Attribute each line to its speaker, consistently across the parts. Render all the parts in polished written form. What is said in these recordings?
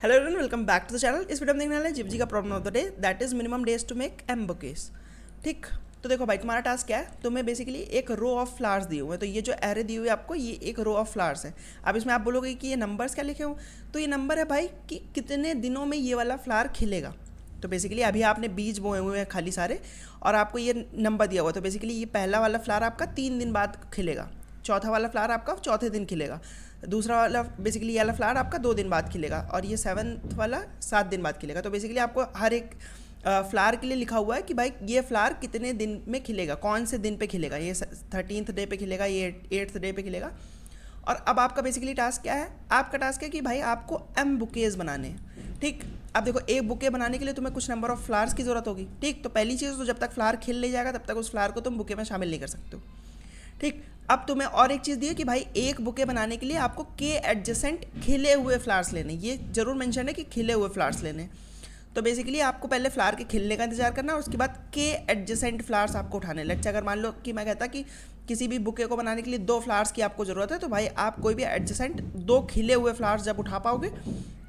Speaker 1: Hello everyone, welcome back to the channel. इस video में देखने वाले हैं जीव जी का problem of the day, that is minimum days to make M bouquets. ठीक, तो देखो भाई, तुम्हारा टास्क क्या है। तुम्हें बेसिकली एक रो ऑफ फ्लावर्स दिए हुए हैं। तो ये जो एरे दी हुई है आपको, ये एक रो ऑफ फ्लावर्स है। अब इसमें आप बोलोगे कि ये नंबर्स क्या लिखे हो, तो ये नंबर है भाई कि कितने दिनों में ये वाला फ्लावर खिलेगा। तो बेसिकली अभी आपने बीज बोए हुए हैं खाली सारे, और आपको ये नंबर दिया हुआ है। तो बेसिकली ये पहला वाला फ्लावर आपका 3 दिन बाद खिलेगा, चौथा वाला फ्लावर आपका चौथे दिन खिलेगा, दूसरा वाला बेसिकली ये वाला फ्लावर आपका 2 दिन बाद खिलेगा, और ये 7th वाला 7 दिन बाद खिलेगा। तो बेसिकली आपको हर एक फ्लावर के लिए लिखा हुआ है कि भाई ये फ्लावर कितने दिन में खिलेगा, कौन से दिन पे खिलेगा। ये 13th डे पे खिलेगा, ये 8th डे पे खिलेगा। और अब आपका बेसिकली टास्क क्या है, आपका टास्क है कि भाई आपको एम बुकेज बनाने हैं। ठीक, अब देखो, एक बुके बनाने के लिए तुम्हें कुछ नंबर ऑफ फ्लावर्स की ज़रूरत होगी। ठीक, तो पहली चीज़, तो जब तक फ्लावर खिल नहीं जाएगा तब तक उस फ्लावर को तुम बुके में शामिल नहीं कर सकते हो। ठीक, अब तुम्हें और एक चीज़ दी है कि भाई एक बुके बनाने के लिए आपको के एडजेसेंट खिले हुए फ्लावर्स लेने। ये जरूर मेंशन है कि खिले हुए फ्लावर्स लेने। तो बेसिकली आपको पहले फ्लावर के खिलने का इंतजार करना, और उसके बाद के एडजेसेंट फ्लावर्स आपको उठाने। लेट्स अगर मान लो कि मैं कहता कि किसी भी बुके को बनाने के लिए 2 फ्लावर्स की आपको ज़रूरत है, तो भाई आप कोई भी एडजेसेंट 2 खिले हुए फ्लावर्स जब उठा पाओगे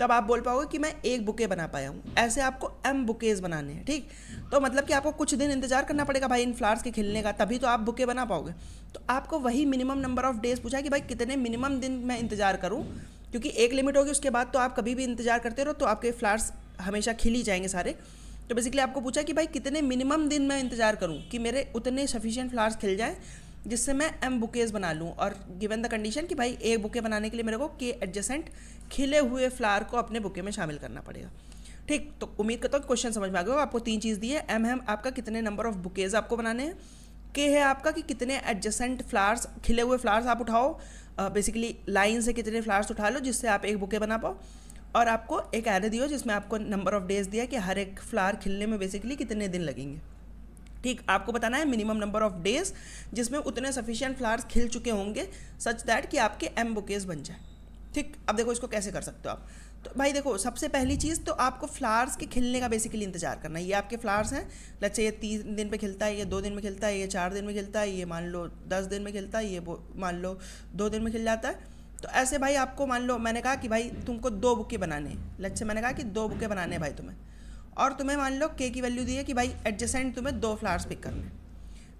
Speaker 1: तब आप बोल पाओगे कि मैं एक बुके बना पाया हूँ। ऐसे आपको एम बुकेज बनाने हैं। ठीक, तो मतलब कि आपको कुछ दिन इंतजार करना पड़ेगा भाई इन फ्लावर्स के खिलने का, तभी तो आप बुके बना पाओगे। तो आपको वही मिनिमम नंबर ऑफ डेज पूछा है कि भाई कितने मिनिमम दिन मैं इंतजार करूँ, क्योंकि एक लिमिट होगी, उसके बाद तो आप कभी भी इंतजार करते रहो तो आपके फ्लावर्स हमेशा खिल ही जाएंगे सारे। तो बेसिकली आपको पूछा कि भाई कितने मिनिमम दिन मैं इंतजार करूं कि मेरे उतने सफिशिएंट फ्लावर्स खिल जाएं जिससे मैं एम बुकेज बना लूं, और गिवन द कंडीशन कि भाई एक बुके बनाने के लिए मेरे को के एडजेसेंट खिले हुए फ्लावर को अपने बुके में शामिल करना पड़ेगा। ठीक, तो उम्मीद करता हूँ क्वेश्चन समझ में आ गया होगा। आपको 3 चीज़ दी है। एम है आपका कितने नंबर ऑफ बुकेज आपको बनाने हैं, के है आपका कि कितने एडजेसेंट फ्लावर्स खिले हुए फ्लावर्स आप उठाओ, बेसिकली लाइन से कितने फ्लावर्स उठा लो जिससे आप एक बुके बना पाओ, और आपको एक एरे दियो जिसमें आपको नंबर ऑफ डेज दिया कि हर एक फ्लावर खिलने में बेसिकली कितने दिन लगेंगे। ठीक, आपको बताना है मिनिमम नंबर ऑफ डेज जिसमें उतने सफिशिएंट फ्लावर्स खिल चुके होंगे सच दैट कि आपके एम बुकेज बन जाए। ठीक, अब देखो इसको कैसे कर सकते हो आप। तो भाई देखो, सबसे पहली चीज़ तो आपको फ्लावर्स के खिलने का बेसिकली इंतजार करना है। ये आपके फ्लावर्स हैं, लेट्स से ये 3 दिन पे खिलता है, ये 2 दिन में खिलता है, ये 4 दिन में खिलता है, ये मान लो 10 दिन में खिलता है, ये मान लो 2 दिन में खिल जाता है। तो ऐसे भाई आपको मान लो मैंने कहा कि भाई तुमको 2 बुके बनाने हैं। लेट्स से मैंने कहा कि 2 बुके बनाने हैं भाई तुम्हें, और तुम्हें मान लो के की वैल्यू दी है कि भाई एडजेसेंट तुम्हें 2 फ्लावर्स पिक करने हैं।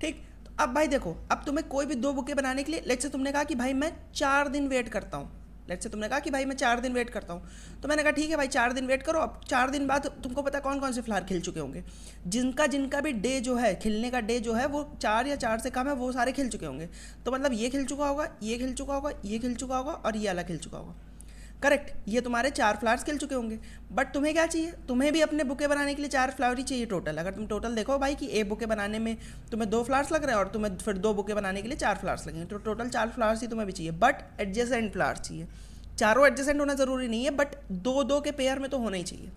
Speaker 1: ठीक, तो अब भाई देखो, अब तुम्हें कोई भी 2 बुके बनाने के लिए लेट्स से तुमने कहा कि भाई मैं 4 दिन वेट करता हूँ। लेट्स से तुमने कहा कि भाई मैं 4 दिन वेट करता हूँ, तो मैंने कहा ठीक है भाई 4 दिन वेट करो। अब 4 दिन बाद तुमको पता कौन कौन से फ्लावर खिल चुके होंगे, जिनका जिनका भी डे जो है, खिलने का डे जो है वो 4 या 4 से कम है, वो सारे खिल चुके होंगे। तो मतलब ये खिल चुका होगा, ये खिल चुका होगा, ये खिल चुका होगा, और ये वाला खिल चुका होगा। करेक्ट, ये तुम्हारे 4 फ्लावर्स खिल चुके होंगे। बट तुम्हें क्या चाहिए, तुम्हें भी अपने बुके बनाने के लिए 4 फ्लावर ही चाहिए टोटल। अगर तुम टोटल देखो भाई कि एक बुके बनाने में तुम्हें 2 फ्लावर्स लग रहे हैं और तुम्हें फिर 2 बुके बनाने के लिए 4 फ्लावर्स लगेंगे, तो टोटल 4 फ्लावर्स ही तुम्हें भी चाहिए। बट एडजेसेंट फ्लावर्स चाहिए। चारों एडजेसेंट होना ज़रूरी नहीं है, बट 2-2 के पेयर में तो होना ही चाहिए,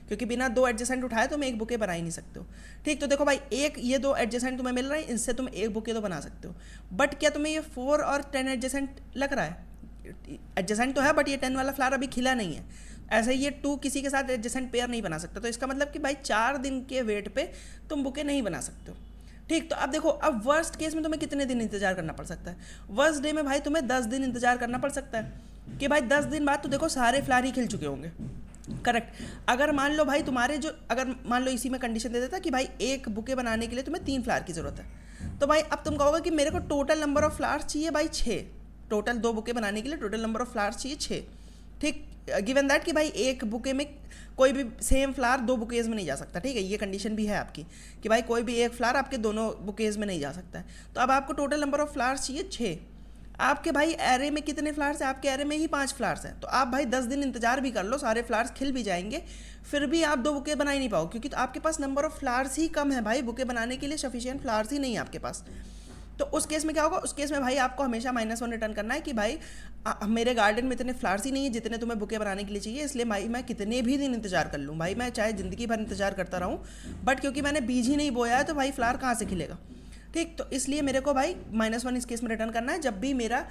Speaker 1: क्योंकि बिना 2 एडजेसेंट उठाए तुम एक बुके बना ही नहीं सकते हो। ठीक, तो देखो भाई, एक ये 2 एडजेसेंट तुम्हें मिल रहा है, इनसे तुम एक बुके तो बना सकते हो। बट क्या तुम्हें ये 4 और 10 एडजेसेंट लग रहा है? एडजेसेंट तो है, बट ये 10 वाला फ्लावर अभी खिला नहीं है। ऐसे ही ये 2 किसी के साथ एडजेसेंट पेयर नहीं बना सकता। तो इसका मतलब कि भाई 4 दिन के वेट पे तुम बुके नहीं बना सकते हो। ठीक, तो अब देखो, अब वर्स्ट केस में तुम्हें कितने दिन इंतजार करना पड़ सकता है। वर्स्ट डे में भाई तुम्हें 10 दिन इंतजार करना पड़ सकता है, कि भाई 10 दिन बाद तो देखो सारे फ्लावर ही खिल चुके होंगे। करेक्ट, अगर मान लो भाई तुम्हारे जो, अगर मान लो इसी में कंडीशन दे देता कि भाई एक बुके बनाने के लिए तुम्हें 3 फ्लावर की ज़रूरत है, तो भाई अब तुम कहोगे कि मेरे को टोटल नंबर ऑफ फ्लावर्स चाहिए भाई 6। टोटल 2 बुके बनाने के लिए टोटल नंबर ऑफ फ्लावर्स चाहिए 6। ठीक, गिवन दैट कि भाई एक बुके में कोई भी सेम फ्लावर 2 बुकेज में नहीं जा सकता। ठीक है, ये कंडीशन भी है आपकी कि भाई कोई भी एक फ्लावर आपके दोनों बुकेज में नहीं जा सकता है। तो अब आपको टोटल नंबर ऑफ फ्लावर्स चाहिए 6। आपके भाई एरे में कितने फ्लावर्स हैं? आपके एरे में ही 5 फ्लावर्स हैं। तो आप भाई 10 दिन इंतजार भी कर लो, सारे फ्लावर्स खिल भी जाएंगे, फिर भी आप 2 बुके बना ही नहीं पाओ, क्योंकि तो आपके पास नंबर ऑफ फ्लावर्स ही कम है भाई, बुके बनाने के लिए सफिशिएंट फ्लावर्स ही नहीं है आपके पास। तो उस केस में क्या होगा, उस केस में भाई आपको हमेशा -1 रिटर्न करना है कि भाई मेरे गार्डन में इतने फ्लावर्स ही नहीं है जितने तुम्हें बुके बनाने के लिए चाहिए, इसलिए भाई मैं कितने भी दिन इंतजार कर लूँ, भाई मैं चाहे ज़िंदगी भर इंतजार करता रहूँ, बट क्योंकि मैंने बीज ही नहीं बोया है तो भाई फ्लावर कहाँ से खिलेगा। ठीक, तो इसलिए मेरे को भाई -1 इस केस में रिटर्न करना है जब भी मेरा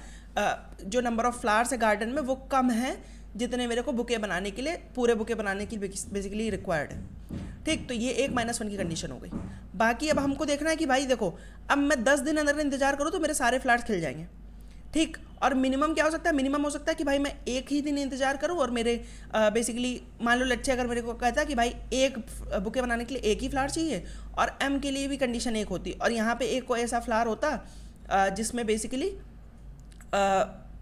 Speaker 1: जो नंबर ऑफ फ्लावर्स है गार्डन में वो कम है जितने मेरे को बुके बनाने के लिए, पूरे बुके बनाने की बेसिकली रिक्वायर्ड है। ठीक, तो ये एक -1 की कंडीशन हो गई। बाकी अब हमको देखना है कि भाई देखो, अब मैं 10 दिन अंदर इंतजार करूँ तो मेरे सारे फ्लावर्स खिल जाएंगे। ठीक। और मिनिमम क्या हो सकता है, मिनिमम हो सकता है कि भाई मैं एक ही दिन इंतजार करूं और मेरे बेसिकली मान लो लच्छे अगर मेरे को कहता है कि भाई एक बुके बनाने के लिए एक ही फ्लावर चाहिए, और एम के लिए भी कंडीशन एक होती, और यहाँ पे एक कोई ऐसा फ्लावर होता जिसमें बेसिकली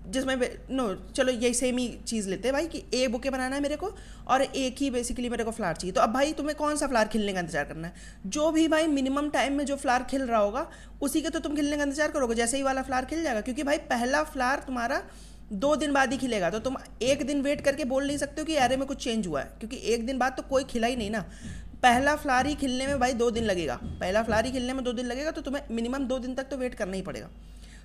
Speaker 1: जिसमें नो चलो यही सेम ही चीज़ लेते हैं भाई कि ए बुके बनाना है मेरे को और एक ही बेसिकली मेरे को फ्लावर चाहिए। तो अब भाई तुम्हें कौन सा फ्लावर खिलने का इंतजार करना है, जो भी भाई मिनिमम टाइम में जो फ्लावर खिल रहा होगा उसी के तो तुम खिलने का इंतजार करोगे, जैसे ही वाला फ्लावर खिल जाएगा, क्योंकि भाई पहला फ्लावर तुम्हारा 2 दिन बाद ही खिलेगा, तो तुम एक दिन वेट करके बोल नहीं सकते हो कि अरे में कुछ चेंज हुआ है, क्योंकि एक दिन बाद तो कोई खिला ही नहीं ना। पहला फ्लावर ही खिलने में भाई 2 दिन लगेगा, पहला फ्लावर ही खिलने में 2 दिन लगेगा, तो तुम्हें मिनिमम 2 दिन तक तो वेट करना ही पड़ेगा।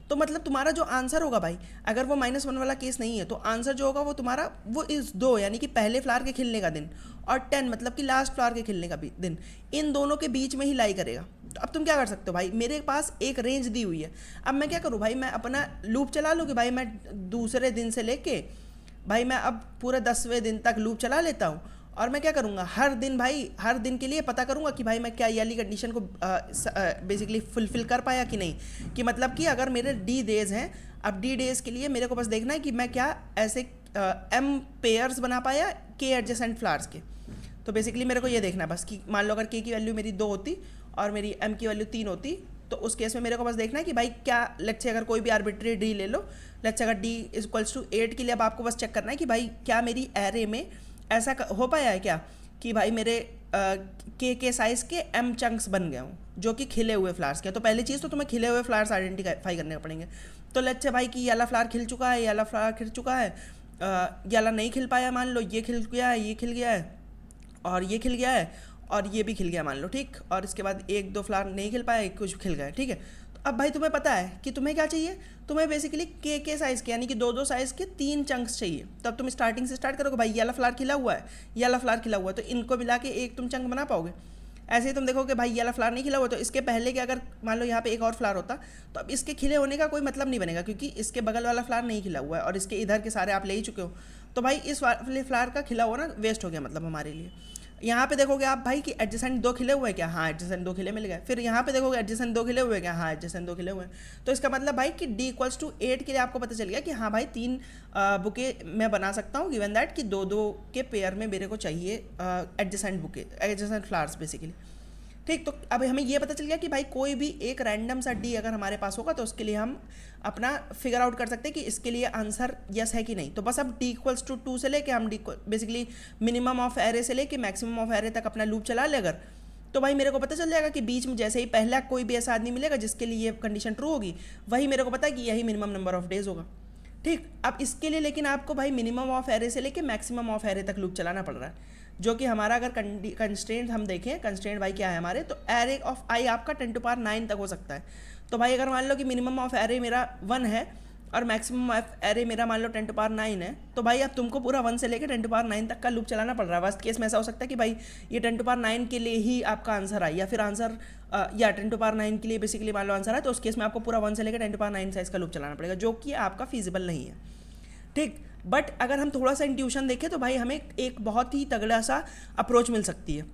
Speaker 1: तो मतलब तुम्हारा जो आंसर होगा भाई, अगर वो -1 वाला केस नहीं है तो आंसर जो होगा वो तुम्हारा वो इस 2 यानी कि पहले फ्लावर के खिलने का दिन और 10 मतलब कि लास्ट फ्लावर के खिलने का दिन, इन दोनों के बीच में ही लाई करेगा। तो अब तुम क्या कर सकते हो भाई, मेरे पास एक रेंज दी हुई है, अब मैं क्या करूँ भाई, मैं अपना लूप चला लूँ कि भाई मैं दूसरे दिन से लेके भाई मैं अब पूरे 10वें दिन तक लूप चला लेता हूँ, और मैं क्या करूँगा हर दिन भाई हर दिन के लिए पता करूँगा कि भाई मैं क्या ये वाली कंडीशन को बेसिकली फुलफिल कर पाया कि नहीं, कि मतलब कि अगर मेरे डी डेज हैं, अब डी डेज के लिए मेरे को बस देखना है कि मैं क्या ऐसे एम पेयर्स बना पाया के एडजेसेंट फ्लावर्स के। तो बेसिकली मेरे को ये देखना है बस कि मान लो अगर के की वैल्यू मेरी 2 होती और मेरी एम की वैल्यू 3 होती, तो उस केस में मेरे को बस देखना है कि भाई क्या लेट्स से अगर कोई भी आर्बिट्री डी ले लो, लेट्स से अगर डी इक्वल्स टू 8 के लिए अब आपको बस चेक करना है कि भाई क्या मेरी एरे में ऐसा हो पाया है क्या कि भाई मेरे के साइज़ के एम चंक्स बन गए हों जो कि खिले हुए फ्लावर्स के। तो पहली चीज़ तो तुम्हें खिले हुए फ्लावर्स आइडेंटिफाई करने पड़ेंगे। तो लेट्स से भाई कि ये वाला फ्लावर खिल चुका है, ये वाला फ्लावर खिल चुका है, ये वाला नहीं खिल पाया, मान लो ये खिल गया है, ये खिल गया है और ये खिल गया है और ये भी खिल गया मान लो, ठीक। और इसके बाद 1-2 फ्लावर नहीं खिल पाया, कुछ खिल गया, ठीक है। तो अब भाई तुम्हें पता है कि तुम्हें क्या चाहिए, तुम्हें बेसिकली के साइज़ के यानी कि 2-2 साइज़ के 3 चंक्स चाहिए। तब तुम स्टार्टिंग से स्टार्ट करोगे, भाई ये वाला फ्लावर खिला हुआ है, ये वाला फ्लावर खिला हुआ है, तो इनको मिला के एक तुम चंक बना पाओगे। ऐसे ही तुम देखोगे भाई ये वाला फ्लावर नहीं खिला हुआ, तो इसके पहले के अगर मान लो यहाँ पे एक और फ्लावर होता तो अब इसके खिले होने का कोई मतलब नहीं बनेगा, क्योंकि इसके बगल वाला फ्लावर नहीं खिला हुआ है और इसके इधर के सारे आप ले ही चुके हो। तो भाई इस वाले फ्लावर का खिला हुआ ना वेस्ट हो गया मतलब हमारे लिए। यहाँ पे देखोगे आप भाई कि एडजेसेंट 2 खिले हुए हैं क्या, हाँ एडजेसेंट 2 खिले मिल गए। फिर यहाँ पे देखोगे एडजेसेंट 2 खिले हुए हैं क्या, हाँ एडजेसेंट 2 खिले हुए हैं। तो इसका मतलब भाई कि d = 8 के लिए आपको पता चल गया कि हाँ भाई 3 बुके मैं बना सकता हूँ, गिवन दैट कि 2-2 के पेयर में मेरे को चाहिए adjacent bouquet, adjacent flowers basically, ठीक। तो अब हमें ये पता चल गया कि भाई कोई भी एक रैंडम सा डी अगर हमारे पास होगा तो उसके लिए हम अपना फिगर आउट कर सकते हैं कि इसके लिए आंसर यस है कि नहीं। तो बस अब d = 2 से लेके हम बेसिकली मिनिमम ऑफ एरे से लेके मैक्सिमम ऑफ एरे तक अपना लूप चला ले अगर, तो भाई मेरे को पता चल जाएगा कि बीच में जैसे ही पहला कोई भी ऐसा आदमी मिलेगा जिसके लिए ये कंडीशन ट्रू होगी, वही मेरे को पता है कि यही मिनिमम नंबर ऑफ डेज होगा, ठीक। अब इसके लिए लेकिन आपको भाई मिनिमम ऑफ एरे से लेके मैक्सिमम ऑफ एरे तक लूप चलाना पड़ रहा है, जो कि हमारा अगर कंस्ट्रेंट हम देखें, कंस्ट्रेंट भाई क्या है हमारे, तो एरे ऑफ आई आपका 10⁻9 तक हो सकता है। तो भाई अगर मान लो कि मिनिमम ऑफ एरे मेरा 1 है और मैक्सिमम ऑफ एरे मेरा मान लो 10⁻9 है, तो भाई अब तुमको पूरा 1 से लेकर 10⁻9 तक का लूप चलाना पड़ रहा है। वर्स्ट केस में ऐसा हो सकता है कि भाई ये 10⁻9 के लिए ही आपका आंसर आए, या फिर आंसर या 10⁻9 के लिए बेसिकली मान लो आंसर है, तो उस केस में आपको पूरा 1 से लेकर 10⁻9 साइज़ का लूप चलाना पड़ेगा, जो कि आपका फीजिबल नहीं है, ठीक। बट अगर हम थोड़ा सा इंट्यूशन देखें तो भाई हमें एक बहुत ही तगड़ा सा अप्रोच मिल सकती है।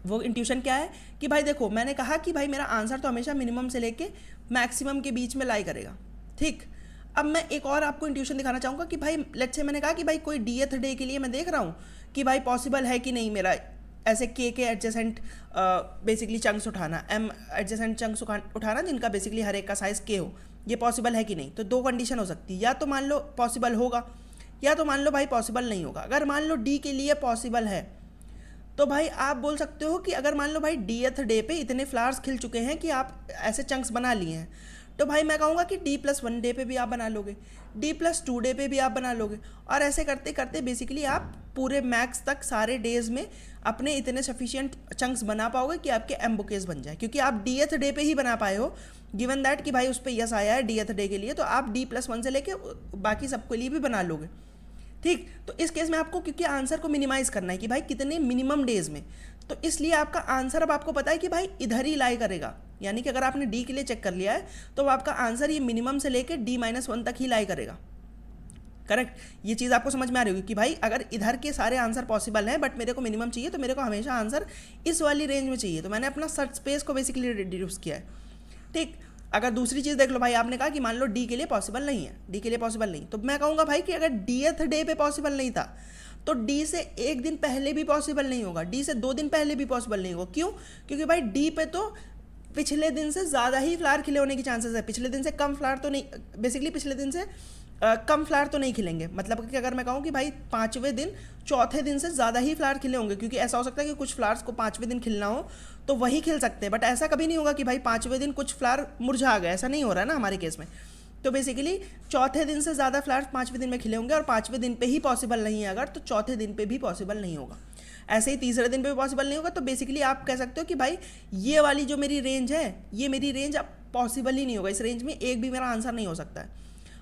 Speaker 1: वो इंट्यूशन क्या है कि भाई देखो मैंने कहा कि भाई मेरा आंसर तो हमेशा मिनिमम से लेके मैक्सिमम के बीच में लाई करेगा, ठीक। अब मैं एक और आपको इंट्यूशन दिखाना चाहूँगा कि भाई लेट्स से मैंने कहा कि भाई कोई डीएथ डे के लिए मैं देख रहा हूँ कि भाई पॉसिबल है कि नहीं मेरा ऐसे के एडजेसेंट बेसिकली चंक्स उठाना, एम एडजेसेंट चंक्स उठाना जिनका बेसिकली हर एक का साइज़ के हो, ये पॉसिबल है कि नहीं। तो 2 कंडीशन हो सकती है, या तो मान लो पॉसिबल होगा या तो मान लो भाई पॉसिबल नहीं होगा। अगर मान लो डी के लिए पॉसिबल है तो भाई आप बोल सकते हो कि अगर मान लो भाई डीएथ डे पे इतने फ्लावर्स खिल चुके हैं कि आप ऐसे चंक्स बना लिए हैं, तो भाई मैं कहूँगा कि D+1 डे पे भी आप बना लोगे, D+2 डे पे भी आप बना लोगे, और ऐसे करते करते बेसिकली आप पूरे मैक्स तक सारे डेज में अपने इतने सफिशिएंट चंक्स बना पाओगे कि आपके एम बुकेज बन जाए, क्योंकि आप डीएथ डे पे ही बना पाए हो, गिवन दैट कि भाई उस पर यस आया है डीएथ डे के लिए, तो आप D+1 से लेके बाकी सबके लिए भी बना लोगे, ठीक। तो इस केस में आपको क्योंकि आंसर को मिनिमाइज़ करना है कि भाई कितने मिनिमम डेज में, तो इसलिए आपका आंसर अब आपको पता है कि भाई इधर ही लाई करेगा, यानी कि अगर आपने डी के लिए चेक कर लिया है तो आपका आंसर ये मिनिमम से लेकर D-1 तक ही लाई करेगा, करेक्ट। ये चीज़ आपको समझ में आ रही होगी कि भाई अगर इधर के सारे आंसर पॉसिबल हैं बट मेरे को मिनिमम चाहिए, तो मेरे को हमेशा आंसर इस वाली रेंज में चाहिए, तो मैंने अपना सर्च स्पेस को बेसिकली रिड्यूस किया है, ठीक। अगर दूसरी चीज़ देख लो भाई, आपने कहा कि मान लो डी के लिए पॉसिबल नहीं है, डी के लिए पॉसिबल नहीं, तो मैं कहूँगा भाई कि अगर डीएथ डे पे पॉसिबल नहीं था तो डी से एक दिन पहले भी पॉसिबल नहीं होगा, डी से 2 दिन पहले भी पॉसिबल नहीं होगा। क्यों? क्योंकि भाई डी पे तो पिछले दिन से ज़्यादा ही फ्लावर खिले होने की चांसेस है, पिछले दिन से कम फ्लावर तो नहीं, बेसिकली पिछले दिन से कम फ्लावर तो नहीं खिलेंगे। मतलब कि अगर मैं कहूँ कि भाई 5वें दिन चौथे दिन से ज़्यादा ही फ्लावर खिले होंगे, क्योंकि ऐसा हो सकता है कि कुछ फ्लावर्स को 5वें दिन खिलना हो तो वही खिल सकते हैं, बट ऐसा कभी नहीं होगा कि भाई 5वें दिन कुछ फ्लावर मुरझा गए, ऐसा नहीं हो रहा है ना हमारे केस में। तो बेसिकली चौथे दिन से ज़्यादा फ्लावर्स 5वें दिन में खिले होंगे, और 5वें दिन पे ही पॉसिबल नहीं है अगर, तो चौथे दिन पे भी पॉसिबल नहीं होगा। ऐसे ही तीसरे दिन पे भी पॉसिबल नहीं होगा। तो बेसिकली आप कह सकते हो कि भाई ये वाली जो मेरी रेंज है, ये मेरी रेंज अब पॉसिबल ही नहीं होगा, इस रेंज में एक भी मेरा आंसर नहीं हो सकता है।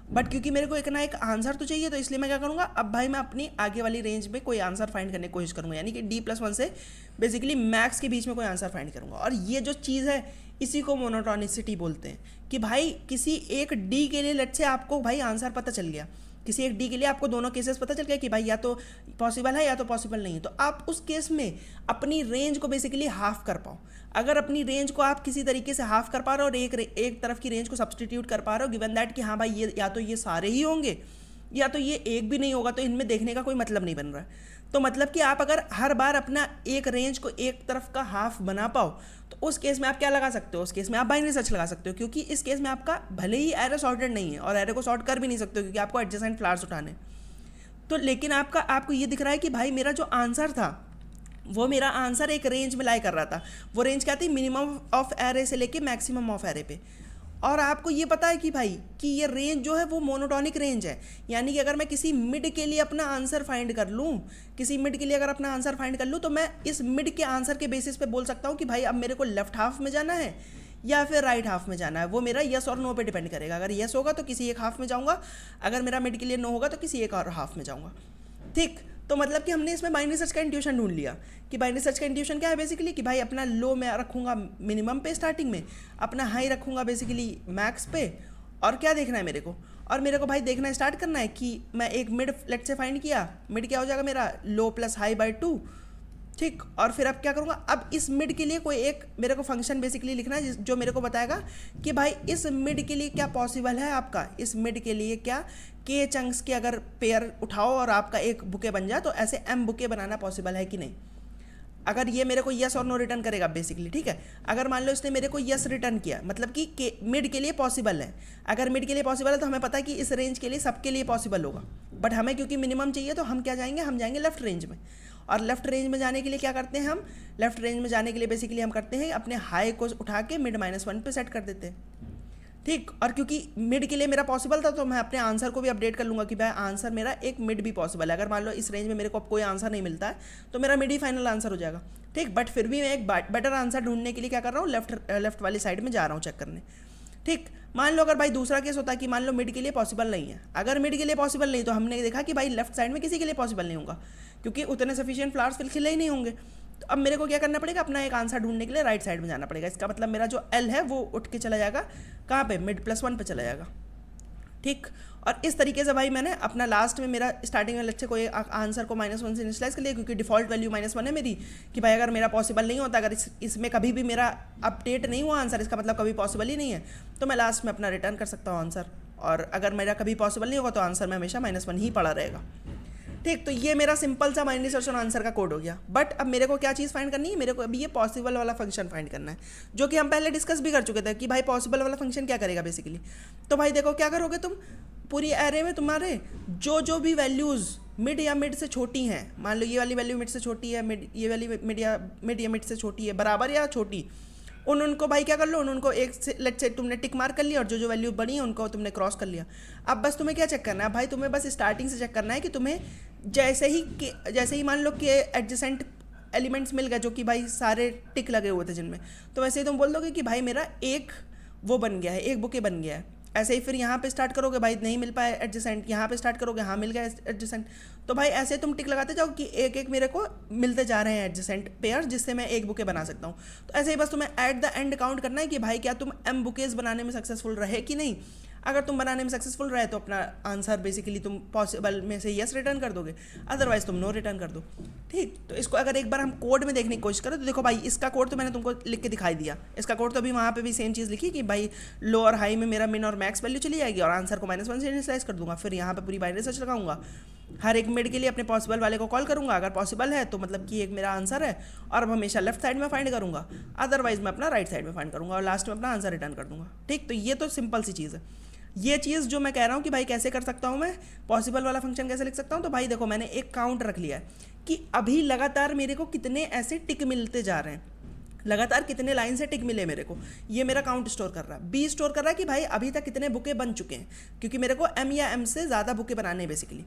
Speaker 1: बट क्योंकि मेरे को एक ना एक आंसर तो चाहिए, तो इसलिए मैं क्या करूँगा, अब भाई मैं अपनी आगे वाली रेंज में कोई आंसर फाइंड करने की कोशिश करूँगा, यानी कि D+1 से बेसिकली मैक्स के बीच में कोई आंसर फाइंड करूँगा। और ये जो चीज़ है इसी को मोनोटोनिसिटी बोलते हैं, कि भाई किसी एक डी के लिए लेट से आपको भाई आंसर पता चल गया, किसी एक डी के लिए आपको दोनों केसेस पता चल गया कि भाई या तो पॉसिबल है या तो पॉसिबल नहीं है, तो आप उस केस में अपनी रेंज को बेसिकली हाफ कर पाओ। अगर अपनी रेंज को आप किसी तरीके से हाफ कर पा रहे हो और एक तरफ की रेंज को सब्सटीट्यूट कर पा रहे हो, गिवन दैट कि हाँ भाई ये या तो ये सारे ही होंगे या तो ये एक भी नहीं होगा, तो इनमें देखने का कोई मतलब नहीं बन रहा है। तो मतलब कि आप अगर हर बार अपना एक रेंज को एक तरफ का हाफ बना पाओ, तो उस केस में आप क्या लगा सकते हो, उस केस में आप बाइनरी सर्च लगा सकते हो, क्योंकि इस केस में आपका भले ही एरे सॉर्टेड नहीं है, और एरे को सॉर्ट कर भी नहीं सकते हो क्योंकि आपको एडजेसेंट फ्लावर्स उठाने। तो लेकिन आपको ये दिख रहा है कि भाई मेरा जो आंसर था वो मेरा आंसर एक रेंज में लाई कर रहा था। वो रेंज क्या थी? मिनिमम ऑफ एरे से लेके मैक्सिमम ऑफ एरे पे। और आपको ये पता है कि भाई कि ये रेंज जो है वो मोनोटोनिक रेंज है, यानी कि अगर मैं किसी मिड के लिए अपना आंसर फाइंड कर लूँ, किसी मिड के लिए अगर अपना आंसर फाइंड कर लूँ, तो मैं इस मिड के आंसर के बेसिस पे बोल सकता हूँ कि भाई अब मेरे को लेफ्ट हाफ में जाना है या फिर राइट हाफ में जाना है। वो मेरा यस और नो पे डिपेंड करेगा। अगर यस होगा तो किसी एक हाफ में जाऊँगा, अगर मेरा मिड के लिए नो होगा तो किसी एक और हाफ में जाऊँगा। ठीक, तो मतलब कि हमने इसमें बाइनरी सर्च का इंट्यूशन ढूंढ लिया कि बाइनरी सर्च का इंट्यूशन क्या है बेसिकली, कि भाई अपना लो मैं रखूँगा मिनिमम पे स्टार्टिंग में, अपना हाई रखूँगा बेसिकली मैक्स पे, और क्या देखना है मेरे को, और मेरे को भाई देखना स्टार्ट करना है कि मैं एक मिड लेट से फाइंड किया, मिड क्या हो जाएगा मेरा, लो प्लस हाई बाय 2। ठीक, और फिर अब क्या करूँगा, अब इस मिड के लिए कोई एक मेरे को फंक्शन बेसिकली लिखना है जो मेरे को बताएगा कि भाई इस मिड के लिए क्या पॉसिबल है आपका, इस मिड के लिए क्या के चंक्स के अगर पेयर उठाओ और आपका एक बुके बन जाए, तो ऐसे m बुके बनाना पॉसिबल है कि नहीं। अगर ये मेरे को यस और नो रिटर्न करेगा बेसिकली, ठीक है। अगर मान लो इसने मेरे को यस रिटर्न किया, मतलब कि मिड के लिए पॉसिबल है। अगर मिड के लिए पॉसिबल है तो हमें पता है कि इस रेंज के लिए सबके लिए पॉसिबल होगा, बट हमें क्योंकि मिनिमम चाहिए तो हम क्या जाएंगे, हम जाएंगे लेफ्ट रेंज में। और लेफ्ट रेंज में जाने के लिए क्या करते हैं हम, लेफ्ट रेंज में जाने के लिए बेसिकली हम करते हैं अपने हाई को उठा के मिड -1 पे सेट कर देते हैं। ठीक, और क्योंकि मिड के लिए मेरा पॉसिबल था तो मैं अपने आंसर को भी अपडेट कर लूँगा कि भाई आंसर मेरा एक मिड भी पॉसिबल है। अगर मान लो इस रेंज में मेरे को कोई आंसर नहीं मिलता है तो मेरा मिड ही फाइनल आंसर हो जाएगा। ठीक, बट फिर भी मैं एक बेटर आंसर ढूंढने के लिए क्या कर रहा हूँ, लेफ्ट वाली साइड में जा रहा हूँ चेक करने। ठीक, मान लो अगर भाई दूसरा केस होता है कि मान लो मिड के लिए पॉसिबल नहीं है। अगर मिड के लिए पॉसिबल नहीं तो हमने देखा कि भाई लेफ्ट साइड में किसी के लिए पॉसिबल नहीं होगा, क्योंकि उतने सफिशिएंट फ्लावर्स फिर खिले ही नहीं होंगे। तो अब मेरे को क्या करना पड़ेगा, अपना एक आंसर ढूंढने के लिए राइट साइड में जाना पड़ेगा। इसका मतलब मेरा जो एल है वो उठ के चला जाएगा कहाँ पे, मिड +1 पे चला जाएगा। ठीक, और इस तरीके से भाई मैंने अपना लास्ट में मेरा स्टार्टिंग में लेक्चर को आंसर को -1 से इनिशियलाइज कर लिया, क्योंकि डिफॉल्ट वैल्यू -1 है मेरी, कि भाई अगर मेरा पॉसिबल नहीं होता, अगर इसमें कभी भी मेरा अपडेट नहीं हुआ आंसर, इसका मतलब कभी पॉसिबल ही नहीं है, तो मैं लास्ट में अपना रिटर्न कर सकता हूँ आंसर। और अगर मेरा कभी पॉसिबल नहीं होगा तो आंसर में हमेशा -1 ही पड़ा रहेगा। ठीक, तो ये मेरा सिंपल सा बाइनरी सर्च और आंसर का कोड हो गया। बट अब मेरे को क्या चीज़ फाइंड करनी है, मेरे को अभी ये पॉसिबल वाला फंक्शन फाइंड करना है, जो कि हम पहले डिस्कस भी कर चुके थे कि भाई पॉसिबल वाला फंक्शन क्या करेगा बेसिकली। तो भाई देखो क्या करोगे तुम, पूरी एरे में तुम्हारे जो भी वैल्यूज़ मिड या मिड से छोटी हैं, मान लो ये वाली वैल्यू मिड से छोटी है, ये वाली मिड या मिड से छोटी है, बराबर या छोटी, उनको भाई क्या कर लो, उनको एक से लेट से तुमने टिक मार्क कर लिया, और जो वैल्यू बनी है उनको तुमने क्रॉस कर लिया। अब बस तुम्हें क्या चेक करना है भाई, तुम्हें बस स्टार्टिंग से चेक करना है कि तुम्हें जैसे ही मान लो कि एडजेसेंट एलिमेंट्स मिल गए जो कि भाई सारे टिक लगे हुए थे जिनमें, तो वैसे ही तुम बोल दोगे कि भाई मेरा एक वो बन गया है, एक बुके बन गया है। ऐसे ही फिर यहाँ पे स्टार्ट करोगे, भाई नहीं मिल पाए एडजेसेंट, यहाँ पे स्टार्ट करोगे, हाँ मिल गया एडजेसेंट। तो भाई ऐसे तुम टिक लगाते जाओ कि एक एक मेरे को मिलते जा रहे हैं एडजेसेंट पेयर, जिससे मैं एक बुके बना सकता हूँ। तो ऐसे ही बस तुम्हें एट द एंड काउंट करना है कि भाई क्या तुम m बुकेज बनाने में सक्सेसफुल रहे कि नहीं। अगर तुम बनाने में सक्सेसफुल रहे तो अपना आंसर बेसिकली तुम पॉसिबल में से यस रिटर्न कर दोगे, अदरवाइज तुम नो रिटर्न कर दो। ठीक, तो इसको अगर एक बार हम कोड में देखने की कोशिश करें तो देखो भाई, इसका कोड तो मैंने तुमको लिख के दिखाई दिया, इसका कोड तो अभी वहाँ पे भी सेम चीज़ लिखी कि भाई लो और हाई में मेरा मिन और मैक्स वैल्यू चली जाएगी और आंसर को -1 से इनिशियलाइज कर दूंगा। फिर यहाँ पे पूरी बाइनरी सर्च लगाऊंगा, हर एक मिड के लिए अपने पॉसिबल वाले को कॉल करूंगा, अगर पॉसिबल है तो मतलब कि एक मेरा आंसर है, और अब हमेशा लेफ्ट साइड में फाइंड करूंगा, अदरवाइज मैं अपना राइट साइड में फाइंड करूंगा और लास्ट में अपना आंसर रिटर्न कर दूंगा। ठीक, तो ये तो सिंपल सी चीज़ है। ये चीज़ जो मैं कह रहा हूँ कि भाई कैसे कर सकता हूँ मैं, पॉसिबल वाला फंक्शन कैसे लिख सकता हूँ, तो भाई देखो मैंने एक काउंट रख लिया है कि अभी लगातार मेरे को कितने ऐसे टिक मिलते जा रहे हैं, लगातार कितने लाइन से टिक मिले मेरे को, ये मेरा काउंट स्टोर कर रहा है। बी स्टोर कर रहा है कि भाई अभी तक कितने बुके बन चुके हैं, क्योंकि मेरे को एम या एम से ज़्यादा बुके बनाने हैं बेसिकली।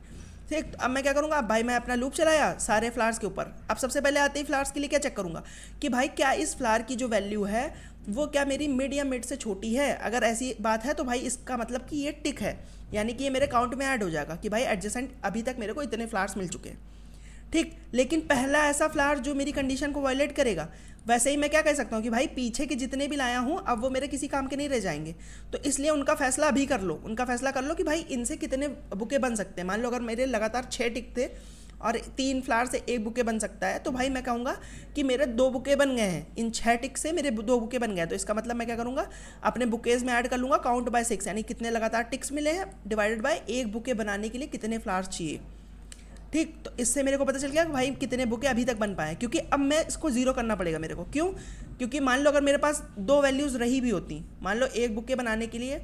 Speaker 1: ठीक, अब मैं क्या करूँगा, अब भाई मैं अपना लूप चलाया सारे फ्लावर्स के ऊपर। अब सबसे पहले आते ही फ्लावर्स के लिए क्या चेक करूँगा कि भाई क्या इस फ्लावर की जो वैल्यू है वो क्या मेरी मिड या मिड से छोटी है। अगर ऐसी बात है तो भाई इसका मतलब कि ये टिक है, यानी कि ये मेरे काउंट में ऐड हो जाएगा कि भाई एडजेसेंट अभी तक मेरे को इतने फ्लावर्स मिल चुके हैं। ठीक, लेकिन पहला ऐसा फ्लावर जो मेरी कंडीशन को वायलेट करेगा, वैसे ही मैं क्या कह सकता हूँ कि भाई पीछे के जितने भी लाया हूँ अब वो मेरे किसी काम के नहीं रह जाएंगे, तो इसलिए उनका फैसला अभी कर लो, उनका फैसला कर लो कि भाई इनसे कितने बुके बन सकते हैं। मान लो अगर मेरे लगातार 6 टिक थे और 3 फ्लावर से 1 बुके बन सकता है, तो भाई मैं कहूँगा कि मेरे 2 बुके बन गए हैं, इन 6 टिक से मेरे 2 बुके बन गए। तो इसका मतलब मैं क्या करूँगा, अपने बुकेज में ऐड कर लूँगा काउंट बाय 6, यानी कितने लगातार टिक्स मिले हैं डिवाइडेड बाय 1 बुके बनाने के लिए कितने फ्लावर्स चाहिए। ठीक, तो इससे मेरे को पता चल गया कि भाई कितने बुके अभी तक बन पाए, क्योंकि अब मैं इसको जीरो करना पड़ेगा मेरे को। क्यों? क्योंकि मान लो अगर मेरे पास 2 वैल्यूज़ रही भी होती, मान लो एक बुके बनाने के लिए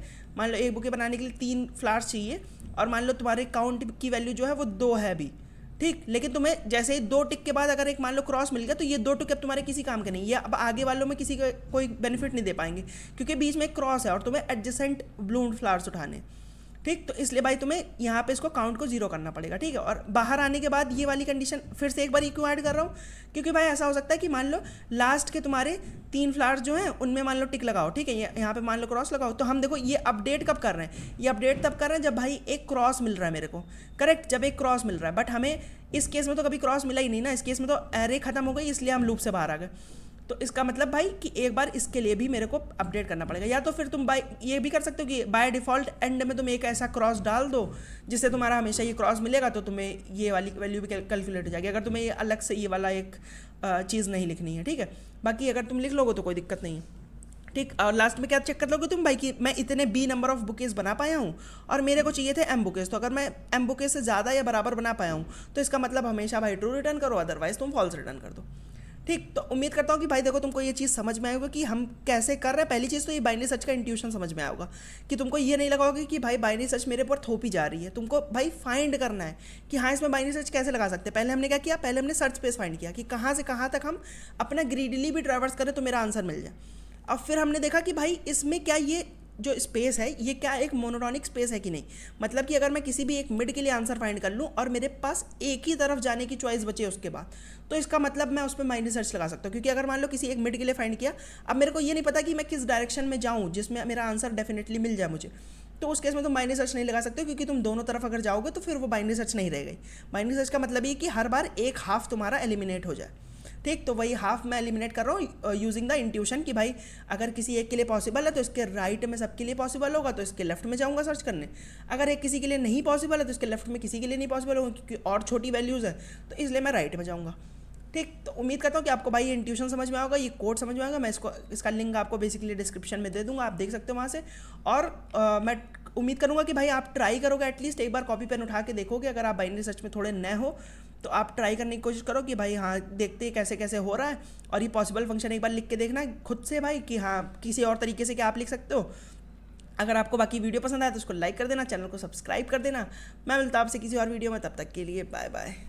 Speaker 1: 3 फ्लावर्स चाहिए और मान लो तुम्हारे काउंट की वैल्यू जो है वो 2 है अभी। ठीक, लेकिन तुम्हें जैसे ही 2 टिक के बाद अगर एक मान लो क्रॉस मिल गया, तो ये 2 टिक अब तुम्हारे किसी काम के नहीं, ये अब आगे वालों में किसी का कोई बेनिफिट नहीं दे पाएंगे, क्योंकि बीच में एक क्रॉस है और तुम्हें एडजेसेंट ब्लूम्ड फ्लावर्स उठाने। ठीक, तो इसलिए भाई तुम्हें यहाँ पे इसको काउंट को जीरो करना पड़ेगा। ठीक है, और बाहर आने के बाद ये वाली कंडीशन फिर से एक बार क्यों ऐड कर रहा हूँ, क्योंकि भाई ऐसा हो सकता है कि मान लो लास्ट के तुम्हारे 3 फ्लावर्स जो हैं उनमें मान लो टिक लगाओ। ठीक है, यहाँ पे मान लो क्रॉस लगाओ, तो हम देखो ये अपडेट कब कर रहे हैं, ये अपडेट तब कर रहे हैं जब भाई एक क्रॉस मिल रहा है मेरे को। करेक्ट, जब एक क्रॉस मिल रहा है, बट हमें इस केस में तो कभी क्रॉस मिला ही नहीं ना, इस केस में तो एरे खत्म हो गई, इसलिए हम लूप से बाहर आ गए। तो इसका मतलब भाई कि एक बार इसके लिए भी मेरे को अपडेट करना पड़ेगा, या तो फिर तुम बाय ये भी कर सकते हो कि बाय डिफ़ॉल्ट एंड में तुम एक ऐसा क्रॉस डाल दो जिससे तुम्हारा हमेशा ये क्रॉस मिलेगा, तो तुम्हें ये वाली वैल्यू भी कैलकुलेट हो जाएगी, अगर तुम्हें ये अलग से ये वाला एक चीज़ नहीं लिखनी है। ठीक है, बाकी अगर तुम लिख लोगे तो कोई दिक्कत नहीं है। ठीक, और लास्ट में क्या चेक कर लोगे तुम भाई कि मैं इतने बी नंबर ऑफ बुकेज बना पाया हूँ और मेरे को चाहिए थे एम बुकेज, तो अगर मैं एम बुकेज से ज़्यादा या बराबर बना पाया हूँ तो इसका मतलब हमेशा भाई ट्रू रिटर्न करो, अदरवाइज तुम फॉल्स रिटर्न कर दो। ठीक, तो उम्मीद करता हूँ कि भाई देखो तुमको ये चीज़ समझ में आएगा कि हम कैसे कर रहे हैं। पहली चीज़ तो ये बाइनरी सर्च का इंट्यूशन समझ में आएगा कि तुमको ये नहीं लगा होगा कि भाई बाइनरी सर्च मेरे ऊपर थोपी जा रही है, तुमको भाई फाइंड करना है कि हाँ इसमें बाइनरी सर्च कैसे लगा सकते हैं। पहले हमने क्या किया, पहले हमने सर्च स्पेस फाइंड किया कि कहाँ से कहाँ तक हम अपना ग्रीडली भी ट्रैवर्स करें तो मेरा आंसर मिल जाए। अब फिर हमने देखा कि भाई इसमें क्या ये जो स्पेस है ये क्या एक मोनोटॉनिक स्पेस है कि नहीं, मतलब कि अगर मैं किसी भी एक मिड के लिए आंसर फाइंड कर लूँ और मेरे पास एक ही तरफ जाने की चॉइस बचे उसके बाद, तो इसका मतलब मैं उस पर बाइनरी सर्च लगा सकता हूँ। क्योंकि अगर मान लो किसी एक मिड के लिए फाइंड किया, अब मेरे को ये नहीं पता कि मैं किस डायरेक्शन में जाऊँ जिसमें मेरा आंसर डेफिनेटली मिल जाए मुझे, तो उस केस में तुम बाइनरी सर्च नहीं लगा सकते, क्योंकि तुम दोनों तरफ अगर जाओगे तो फिर वो बाइनरी सर्च नहीं रह गई। बाइनरी सर्च का मतलब ये कि हर बार एक हाफ तुम्हारा एलिमिनेट हो जाए। ठीक, तो वही हाफ मैं एलिमिनेट कर रहा हूँ यूजिंग द इंट्यूशन कि भाई अगर किसी एक के लिए पॉसिबल है तो इसके राइट में सबके लिए पॉसिबल होगा, तो इसके लेफ्ट में जाऊँगा सर्च करने। अगर एक किसी के लिए नहीं पॉसिबल है तो इसके लेफ्ट में किसी के लिए नहीं पॉसिबल होगा, क्योंकि और छोटी वैल्यूज़ है तो इसलिए मैं राइट में जाऊँगा। ठीक, तो उम्मीद करता हूँ कि आपको भाई ये इंट्यूशन समझ में आएगा, ये कोड समझ में आएगा। मैं इसका लिंक आपको बेसिकली डिस्क्रिप्शन में दे दूँगा, आप देख सकते हो वहाँ से। और मैं उम्मीद करूँगा कि भाई आप ट्राई करोगे, एटलीस्ट एक बार कॉपी पेन उठा के देखोगे। अगर आप बाइनरी सर्च में थोड़े नए हो तो आप ट्राई करने की कोशिश करो कि भाई हाँ देखते हैं कैसे कैसे हो रहा है, और ये पॉसिबल फंक्शन एक बार लिख के देखना खुद से भाई कि हाँ किसी और तरीके से क्या आप लिख सकते हो। अगर आपको बाकी वीडियो पसंद आए तो उसको लाइक कर देना, चैनल को सब्सक्राइब कर देना। मैं मिलता हूं आपसे किसी और वीडियो में, तब तक के लिए बाय बाय।